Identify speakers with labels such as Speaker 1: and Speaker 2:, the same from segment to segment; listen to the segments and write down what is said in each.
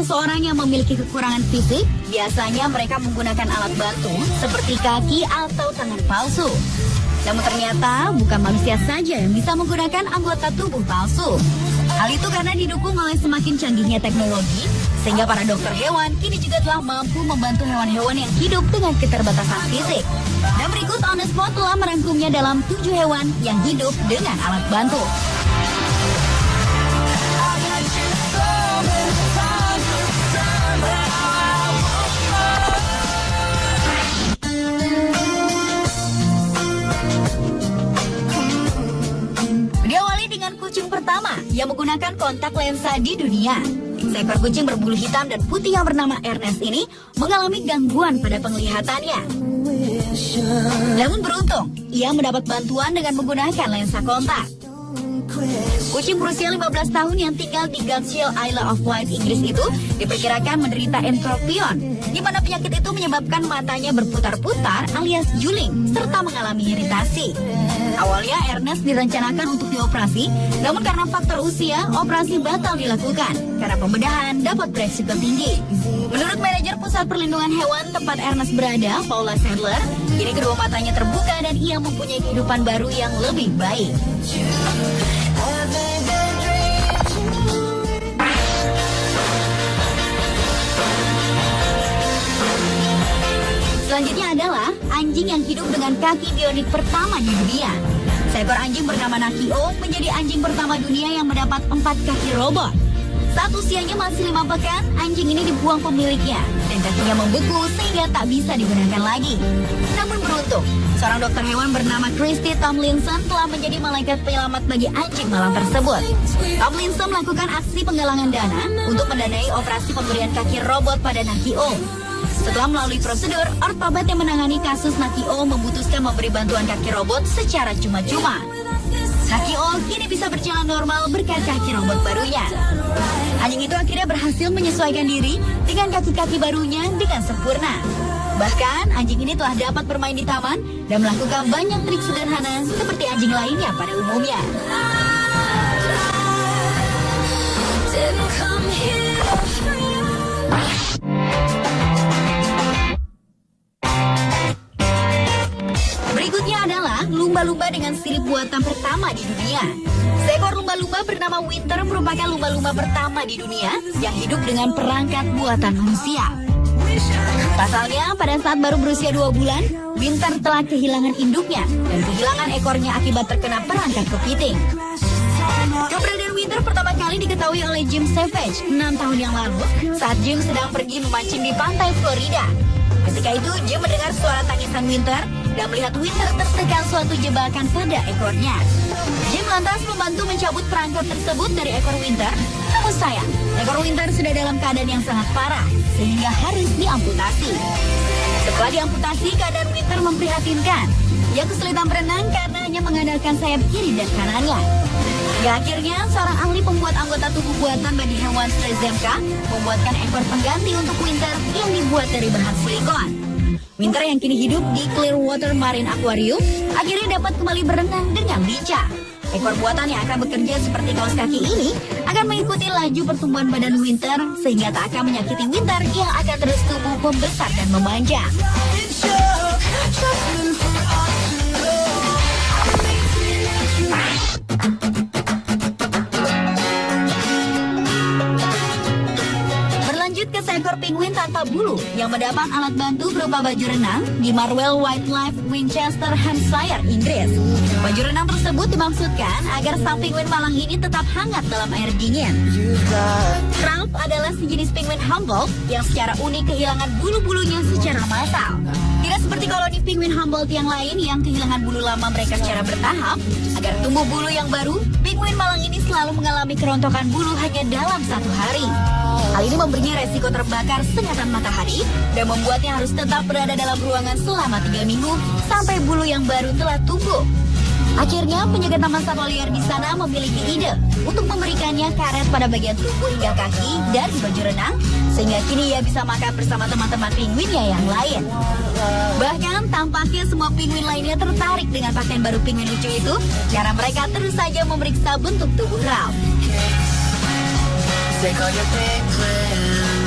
Speaker 1: seseorang yang memiliki kekurangan fisik, biasanya mereka menggunakan alat bantu seperti kaki atau tangan palsu. Namun ternyata bukan manusia saja yang bisa menggunakan anggota tubuh palsu. Hal itu karena didukung oleh semakin canggihnya teknologi, sehingga para dokter hewan kini juga telah mampu membantu hewan-hewan yang hidup dengan keterbatasan fisik. Dan berikut On The Spot telah merangkumnya dalam 7 hewan yang hidup dengan alat bantu. Kucing pertama yang menggunakan kontak lensa di dunia. Seekor kucing berbulu hitam dan putih yang bernama Ernest ini mengalami gangguan pada penglihatannya. Namun beruntung, ia mendapat bantuan dengan menggunakan lensa kontak. Kucing berusia 15 tahun yang tinggal di Gateshill, Isle of Wight, Inggris itu diperkirakan menderita entropion, di mana penyakit itu menyebabkan matanya berputar-putar alias juling, serta mengalami iritasi. Awalnya Ernest direncanakan untuk dioperasi, namun karena faktor usia, operasi batal dilakukan karena pembedahan dapat beresiko tinggi. Menurut manajer Pusat Perlindungan Hewan tempat Ernest berada, Paula Sadler, kini kedua matanya terbuka dan ia mempunyai kehidupan baru yang lebih baik. Selanjutnya adalah anjing yang hidup dengan kaki bionik pertama di dunia. Seekor anjing bernama Nakio menjadi anjing pertama dunia yang mendapat 4 kaki robot. Saat usianya masih 5 pekan, anjing ini dibuang pemiliknya dan kakinya membeku sehingga tak bisa digunakan lagi. Namun beruntung, seorang dokter hewan bernama Christy Tomlinson telah menjadi malaikat penyelamat bagi anjing malang tersebut. Tomlinson melakukan aksi penggalangan dana untuk mendanai operasi pemberian kaki robot pada Nakio. Setelah melalui prosedur, ortoped yang menangani kasus Nakio memutuskan memberi bantuan kaki robot secara cuma-cuma. Nakio kini bisa berjalan normal berkat kaki robot barunya. Anjing itu akhirnya berhasil menyesuaikan diri dengan kaki-kaki barunya dengan sempurna. Bahkan, anjing ini telah dapat bermain di taman dan melakukan banyak trik sederhana seperti anjing lainnya pada umumnya. Berikutnya adalah lumba-lumba dengan sirip buatan pertama di dunia. Seekor lumba-lumba bernama Winter merupakan lumba-lumba pertama di dunia yang hidup dengan perangkat buatan manusia. Pasalnya, pada saat baru berusia 2 bulan, Winter telah kehilangan induknya dan kehilangan ekornya akibat terkena perangkat kepiting. Keberadaan Winter pertama kali diketahui oleh Jim Savage 6 tahun yang lalu saat Jim sedang pergi memancing di pantai Florida. Ketika itu, Jim mendengar suara tangisan Winter dan melihat Winter tertekan suatu jebakan pada ekornya. Jim lantas membantu mencabut perangkap tersebut dari ekor Winter. Namun sayang, ekor Winter sudah dalam keadaan yang sangat parah sehingga harus diamputasi. Setelah diamputasi, keadaan Winter memprihatinkan. Ia kesulitan berenang karena hanya mengandalkan sayap kiri dan kanannya. Hingga akhirnya, seorang ahli pembuat anggota tubuh buatan bagi hewan Strezemka membuatkan ekor pengganti untuk Winter yang dibuat dari bahan silikon. Winter yang kini hidup di Clearwater Marine Aquarium akhirnya dapat kembali berenang dengan lincah. Ekor buatan yang akan bekerja seperti kaos kaki ini akan mengikuti laju pertumbuhan badan Winter sehingga tak akan menyakiti Winter yang akan terus tumbuh membesar dan memanjang. Ke seekor penguin tanpa bulu yang mendapat alat bantu berupa baju renang di Marwell Wildlife, Winchester, Hampshire, Inggris. Baju renang tersebut dimaksudkan agar sang penguin malang ini tetap hangat dalam air dingin. Ralph adalah sejenis penguin Humboldt yang secara unik kehilangan bulu-bulunya secara massal. Tidak seperti koloni penguin Humboldt yang lain yang kehilangan bulu lama mereka secara bertahap. Agar tumbuh bulu yang baru, penguin malang ini selalu mengalami kerontokan bulu hanya dalam 1 hari. Hal ini memberinya resiko terbakar sengatan matahari dan membuatnya harus tetap berada dalam ruangan selama 3 minggu sampai bulu yang baru telah tumbuh. Akhirnya, penjaga taman satwa liar di sana memiliki ide untuk memberikannya karet pada bagian tubuh hingga kaki dari baju renang, sehingga kini ia bisa makan bersama teman-teman penguinnya yang lain. Bahkan, tampaknya semua penguin lainnya tertarik dengan pakaian baru penguin lucu itu, karena mereka terus saja memeriksa bentuk tubuh Ralph.
Speaker 2: Take all your big plans.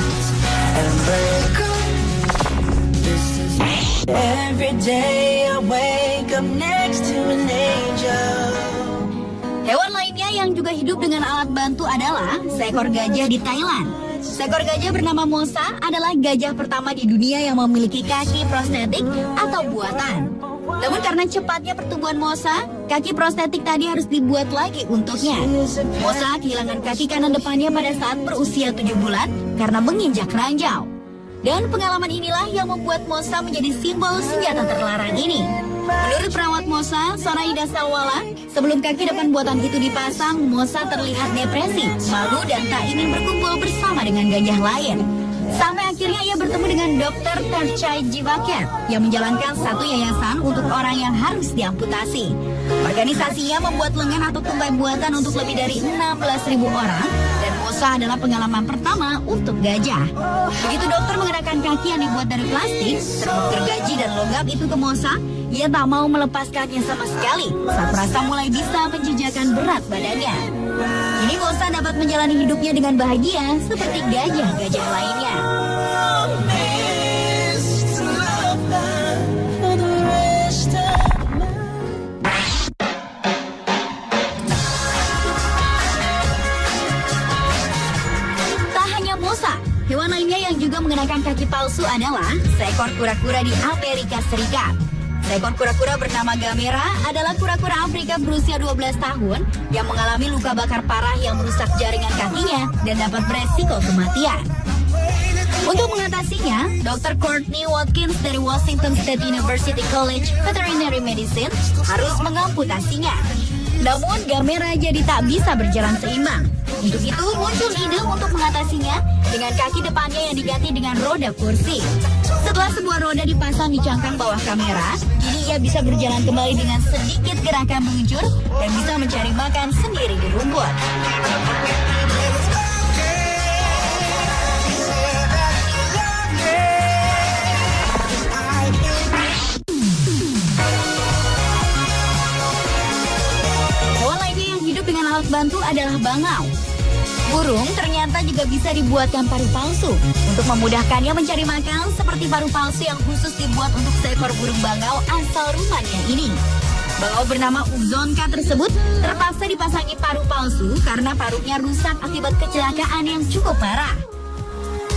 Speaker 2: Every day I wake up next to an angel.
Speaker 1: Hewan lainnya yang juga hidup dengan alat bantu adalah seekor gajah di Thailand. Seekor gajah bernama Mosa adalah gajah pertama di dunia yang memiliki kaki prostetik atau buatan. Namun karena cepatnya pertumbuhan Mosa, kaki prostetik tadi harus dibuat lagi untuknya. Mosa kehilangan kaki kanan depannya pada saat berusia 7 bulan karena menginjak ranjau. Dan pengalaman inilah yang membuat Mosa menjadi simbol senjata terlarang ini. Menurut perawat Mosa, Sonaida Sawala, sebelum kaki depan buatan itu dipasang, Mosa terlihat depresi, malu dan tak ingin berkumpul bersama dengan gajah lain. Sampai akhirnya ia bertemu dengan Dr. Terchai Jivaket yang menjalankan satu yayasan untuk orang yang harus diamputasi. Organisasinya membuat lengan atau tungkai buatan untuk lebih dari 16.000 orang dan Mosa adalah pengalaman pertama untuk gajah. Begitu dokter mengenakan kaki yang dibuat dari plastik, serbuk gergaji dan logam itu ke Mosa, ia tak mau melepaskannya sama sekali saat merasa mulai bisa menjejakkan berat badannya. Kini Mosa dapat menjalani hidupnya dengan bahagia seperti gajah-gajah lainnya. Tak hanya Mosa, hewan lainnya yang juga mengenakan kaki palsu adalah seekor kura-kura di Amerika Serikat. Seekor kura-kura bernama Gamera adalah kura-kura Afrika berusia 12 tahun yang mengalami luka bakar parah yang merusak jaringan kakinya dan dapat beresiko kematian. Untuk mengatasinya, Dr. Courtney Watkins dari Washington State University College Veterinary Medicine harus mengamputasinya. Namun Gamera jadi tak bisa berjalan seimbang. Untuk itu muncul ide untuk mengatasinya dengan kaki depannya yang diganti dengan roda kursi. Setelah sebuah roda dipasang di cangkang bawah kamera, kini ia bisa berjalan kembali dengan sedikit gerakan meluncur dan bisa mencari makan sendiri di rumput. Hewan lainnya yang hidup dengan alat bantu adalah bangau. Burung ternyata juga bisa dibuatkan paruh palsu untuk memudahkannya mencari makan, seperti paruh palsu yang khusus dibuat untuk seekor burung bangau asal Rumania ini. Bangau bernama Uzonka tersebut terpaksa dipasangi paruh palsu karena paruhnya rusak akibat kecelakaan yang cukup parah.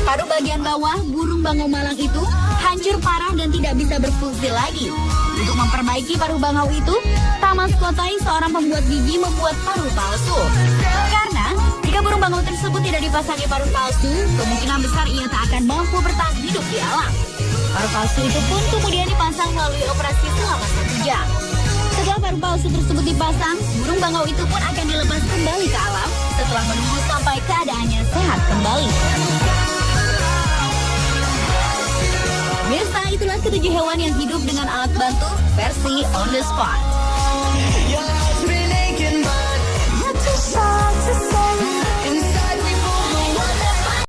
Speaker 1: Paruh bagian bawah burung bangau malang itu hancur parah dan tidak bisa berfungsi lagi. Untuk memperbaiki paruh bangau itu, Tamas Kotai, seorang pembuat gigi, membuat paruh palsu. Karena jika burung bangau tersebut tidak dipasangi paruh palsu, kemungkinan besar ia tak akan mampu bertahan hidup di alam. Paruh palsu itu pun kemudian dipasang melalui operasi selama 1 jam. Setelah paruh palsu tersebut dipasang, burung bangau itu pun akan dilepas kembali ke alam setelah menunggu sampai keadaannya sehat kembali. Mirsa, itulah 7 hewan yang hidup dengan alat bantu versi on the spot.